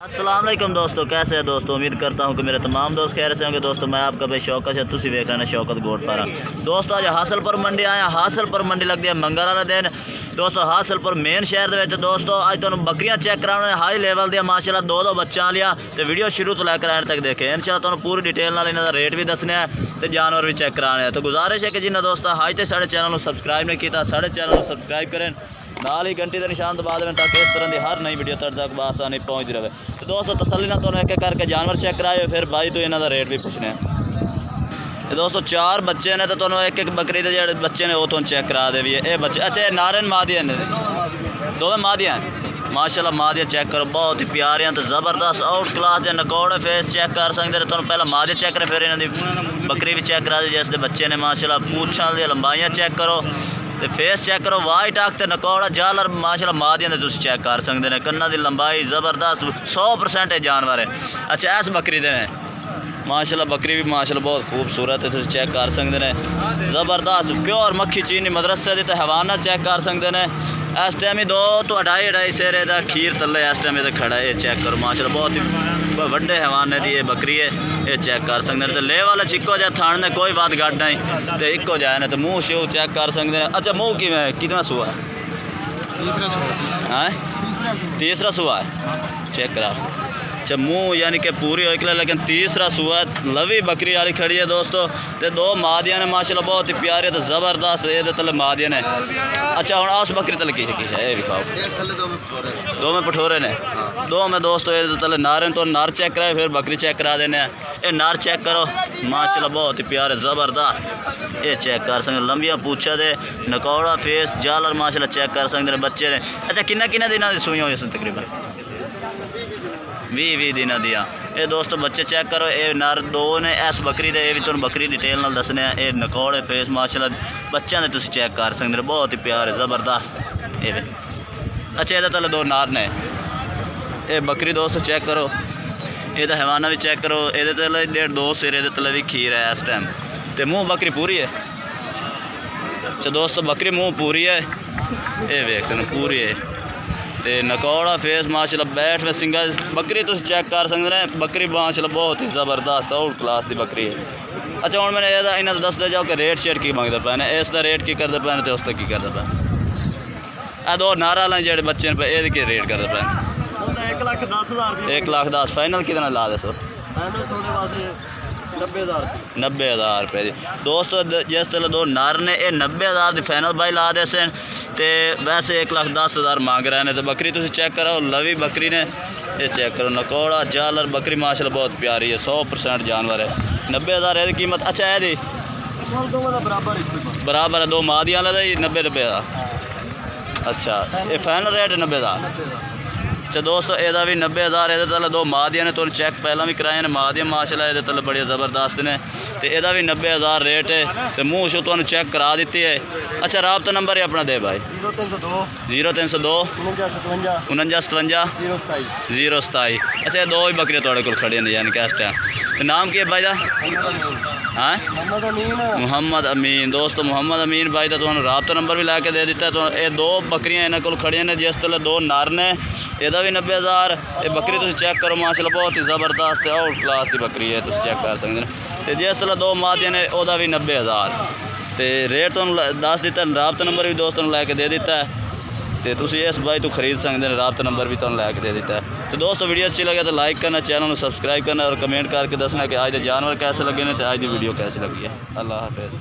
अस्सलाम वालेकुम दोस्तों, कैसे हैं दोस्तों। उम्मीद करता हूं कि मेरे तमाम दोस्त खैर से होंगे। दोस्तों मैं आपका भाई शौकत है, तुसी वेख रहे हैं शौकत गोट फार्म। दोस्तों आज हासलपुर मंडी आया। हासलपुर मंडी लगती है मंगल वाले दिन। दोस्तों हासलपुर मेन शहर के दोस्तों अज तुहानू बकरियां चेक कराने हाई लेवल दियां माशाल्लाह दो बच्चा लिया। तो वीडियो शुरू तो लैकर एंड तक देखें। इंशाल्लाह तुहानू पूरी डिटेल नाल इन्हां दा रेट भी दसने है तो जानवर भी चेक कराने हैं। तो गुजारिश है कि जिन्हें दोस्तों अज तक साढ़े चैनल को सब्सक्राइब नहीं किया साढ़े चैनल को सब्सक्राइब करें, नाल ही घंटी का निशान दबा दें ताकि इस तरह की हर नई वीडियो तुहाडे तक आसानी पहुँचती रहे। तो दोस्तों तसल्ली ना तुहानू एक एक करके जानवर चेक कराए फिर भाई तो इन्हों का रेट भी पूछने। तो दोस्तों चार बच्चे ने तो तुहानू एक एक बकरी के जो बच्चे ने वो तुहानू चेक करा दे भी है। ये बच्चे अच्छा नारन मादिया ने दोवें मादिया माशाल्लाह मादिया चेक करो बहुत ही प्यारियां तो ज़बरदस्त आउट क्लास के नकौड़े फेस चेक कर सकते हैं। तुहानू पहला मादिया चेक करें फिर इन्होंने बकरी भी चेक करा दी जिसके बच्चे ने माशाल्लाह पूछां दी लंबाइयां चेक करो तो फेस चेक करो। वाइट अख तो नकौड़ा जालर माशाल्लाह मादिया ने तुम चेक कर सकते हैं। कन्ना की लंबाई ज़बरदस्त 100% जानवर है। अच्छा इस बकरी दे माशाल्लाह बकरी भी माशाल्लाह बहुत खूबसूरत है, तुम चेक कर सकते हैं। ज़बरदस्त प्योर मक्खी चीनी मदरसे की तो हवाना चेक कर सकते हैं। इस टाइम ही 2 तो 2.5 सेरे का खीर तले इस टाइम इधर खड़ा है। ये चेक करो माशाल्लाह बहुत ही बड़े हवाने की ये बकरी है। ये चेक कर सकते हैं। तो ले वाले इको जहा थान ने कोई बात गड्ढ नहीं तो इको जाए ना तो मुँह शू चेक कर सकते हैं। अच्छा मुँह कितना सूआ है? तीसरा सूआ है चेक करा। अच्छा मुँह यानी कि पूरी हो लेकिन तीसरा सूआ लवी बकरी वाली खड़ी है दोस्तों। तो 2 मादिया ने माशाल्लाह बहुत ही प्यारे तो ज़बरदस्त ये तले मादिया ने। अच्छा हम आस बकरी तले की है ये भी खाओ 2 में पठोरे ने 2 में दोस्तों ये तले नारे तो नार चेक कराए फिर बकरी चेक करा देने। ये नार चेक करो माशाल्लाह बहुत ही प्यारे ज़बरदस्त ये चेक कर सकते। लंबिया पूछा दे नकौड़ा फेस जालर माशाल्लाह चेक कर सकते बच्चे ने। अच्छा किन्ना दिनों की सूई हुई तकरीबन 20 दिन दिया। ये दोस्तों बच्चे चेक करो ये नर 2 ने इस बकरी दे भी तुम बकरी डिटेल नाल दसने। ये नकौड़े फेस माशाल्लाह बच्चों ने तुम चेक कर सकते बहुत ही प्यारे ज़बरदस्त ये। अच्छा ये तले 2 नार ने। ये बकरी दोस्तों चेक करो ये तो हवाना भी चेक करो। ये तले 1.5-2 सिरे के तले भी खीर है इस टाइम। तो मुँह बकरी पूरी है। अच्छा दोस्तों बकरी मुँह पूरी है ये वेख पूरी है। तो नकौड़ा फेस माशाल्लाह बैठ में सिंगल बकरी तुम चेक कर सकते हैं। बकरी माशाल्लाह बहुत ही ज़बरदस्त आउट क्लास की बकरी है। अच्छा हूँ मैंने इन्हें दस दे जाओ कि रेट शेट की मंगते पे ने इसका रेट की करते पे तो उसका की करते पे। 2 नारा वाले जो बच्चे पे ये रेट करते पे 1,10,000 फाइनल कितना ला दे सो 90,000 रुपये की दोस्तों। जिस तरह 2 नर ने ये 90,000 की फाइनल बाई ला दे सन तो वैसे 1,10,000 मांग रहे हैं। तो बकरी तुम चेक करो लवी बकरी ने ये चेक करो नकौड़ा जालर बकरी माशाल्लाह बहुत प्यारी है 100% जानवर है। 90,000 ये कीमत। अच्छा है दी बराबर है 2 मादिया वाला 90 का। अच्छा ये फाइनल रेट है 90,000। अच्छा दोस्तों यदा भी 90,000 ये तले 2 मादिया ने तुम चेक पहला भी कराए ने मादिया माशाल्लाह ये तले बड़े ज़बरदस्त ने। तो यदा भी 90,000 रेट है। तो मुँह शो तुम चेक करा दी है। अच्छा राबता नंबर है अपना दे भाई 0302 4957 027। अच्छा ये 2 ही बकरियाँ थोड़े को खड़ी हैं यानी कि इस टाइम। तो नाम की है भाई का? हाँ मुहम्मद अमीन। दोस्तों मुहम्मद अमीन भाई का तुम्हें राबता नंबर भी ला के दे दिता। तो ये 2 बकरियाँ इन्होंने को खड़िया ने जिस तरह 2 नर ने यदा भी 90,000। ये बकरी तुम चेक करो माशाल्लाह बहुत ही ज़बरदस्त आउट क्लास की बकरी है तुम चेक कर सकते हैं। तो जिस तरह 2 मादिया ने वह भी 90,000। तो रेट तुम दस दिता राबता नंबर भी दोस्तों लैके दे दिता है। तो तुम इस भाई तो खरीद सकते हैं राबता नंबर भी तुम लैके दे दिता है। तो दोस्तों वीडियो अच्छी लगे तो लाइक करना चैनल को सब्सक्राइब करना और कमेंट करके दसना कि आज के जानवर कैसे लगे ने। तो आज की वीडियो कैसी लगी है। अल्लाह हाफिज़।